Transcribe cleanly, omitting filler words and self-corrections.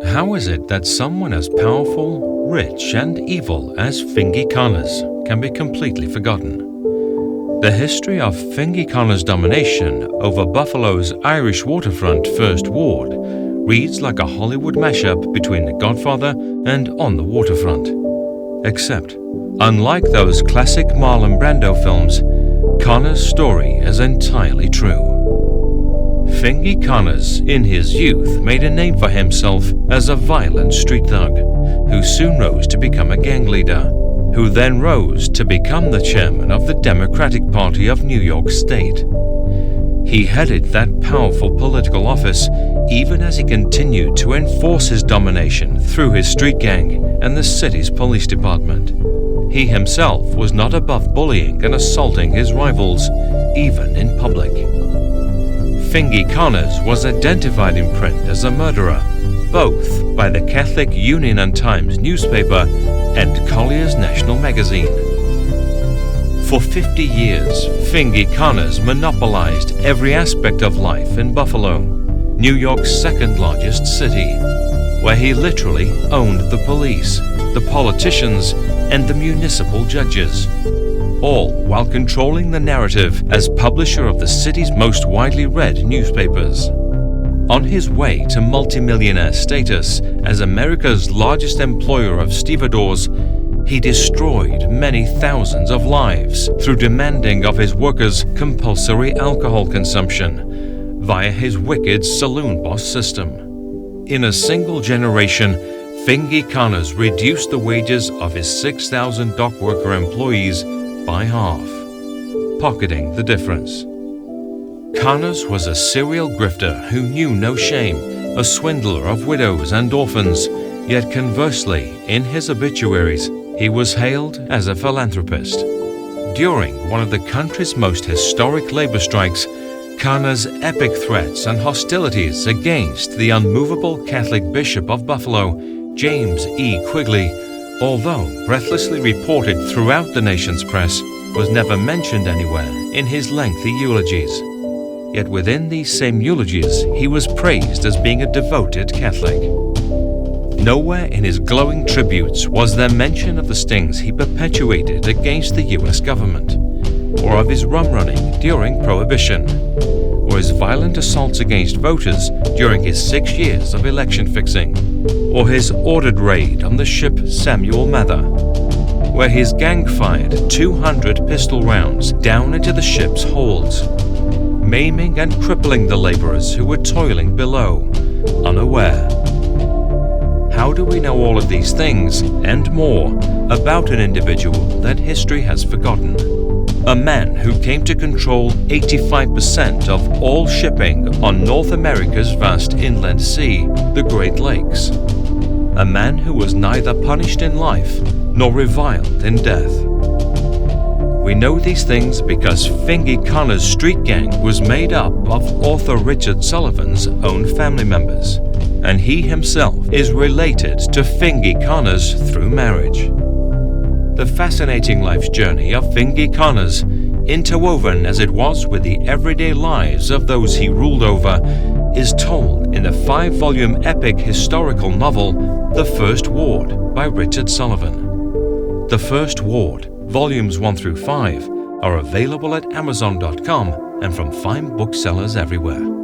How is it that someone as powerful, rich, and evil as Fingy Conners can be completely forgotten? The history of Fingy Conners' domination over Buffalo's Irish waterfront First Ward reads like a Hollywood mashup between The Godfather and On the Waterfront. Except, unlike those classic Marlon Brando films, Conners' story is entirely true. Fingy Conners, in his youth, made a name for himself as a violent street thug, who soon rose to become a gang leader, who then rose to become the chairman of the Democratic Party of New York State. He headed that powerful political office even as he continued to enforce his domination through his street gang and the city's police department. He himself was not above bullying and assaulting his rivals, even in public. Fingy Conners was identified in print as a murderer, both by the Catholic Union and Times newspaper and Collier's National magazine. For 50 years, Fingy Conners monopolized every aspect of life in Buffalo, New York's second largest city, where he literally owned the police, the politicians, and the municipal judges, all while controlling the narrative as publisher of the city's most widely read newspapers. On his way to multi-millionaire status as America's largest employer of stevedores, he destroyed many thousands of lives through demanding of his workers compulsory alcohol consumption via his wicked saloon boss system. In a single generation, Fingy Conners reduced the wages of his 6,000 dock worker employees by half, pocketing the difference. Conners was a serial grifter who knew no shame, a swindler of widows and orphans, yet conversely, in his obituaries, he was hailed as a philanthropist. During one of the country's most historic labor strikes, Conners' epic threats and hostilities against the unmovable Catholic Bishop of Buffalo, James E. Quigley, although breathlessly reported throughout the nation's press, was never mentioned anywhere in his lengthy eulogies. Yet within these same eulogies, he was praised as being a devoted Catholic. Nowhere in his glowing tributes was there mention of the stings he perpetuated against the U.S. government, or of his rum running during Prohibition, or his violent assaults against voters during his 6 years of election fixing, or his ordered raid on the ship Samuel Mather, where his gang fired 200 pistol rounds down into the ship's holds, maiming and crippling the laborers who were toiling below, unaware. How do we know all of these things, and more, about an individual that history has forgotten? A man who came to control 85% of all shipping on North America's vast inland sea, the Great Lakes. A man who was neither punished in life nor reviled in death. We know these things because Fingy Conners' street gang was made up of author Richard Sullivan's own family members, and he himself is related to Fingy Conners through marriage. The fascinating life journey of Fingy Conners, interwoven as it was with the everyday lives of those he ruled over, is told in the 5-volume epic historical novel The First Ward by Richard Sullivan. The First Ward, volumes 1 through 5, are available at Amazon.com and from fine booksellers everywhere.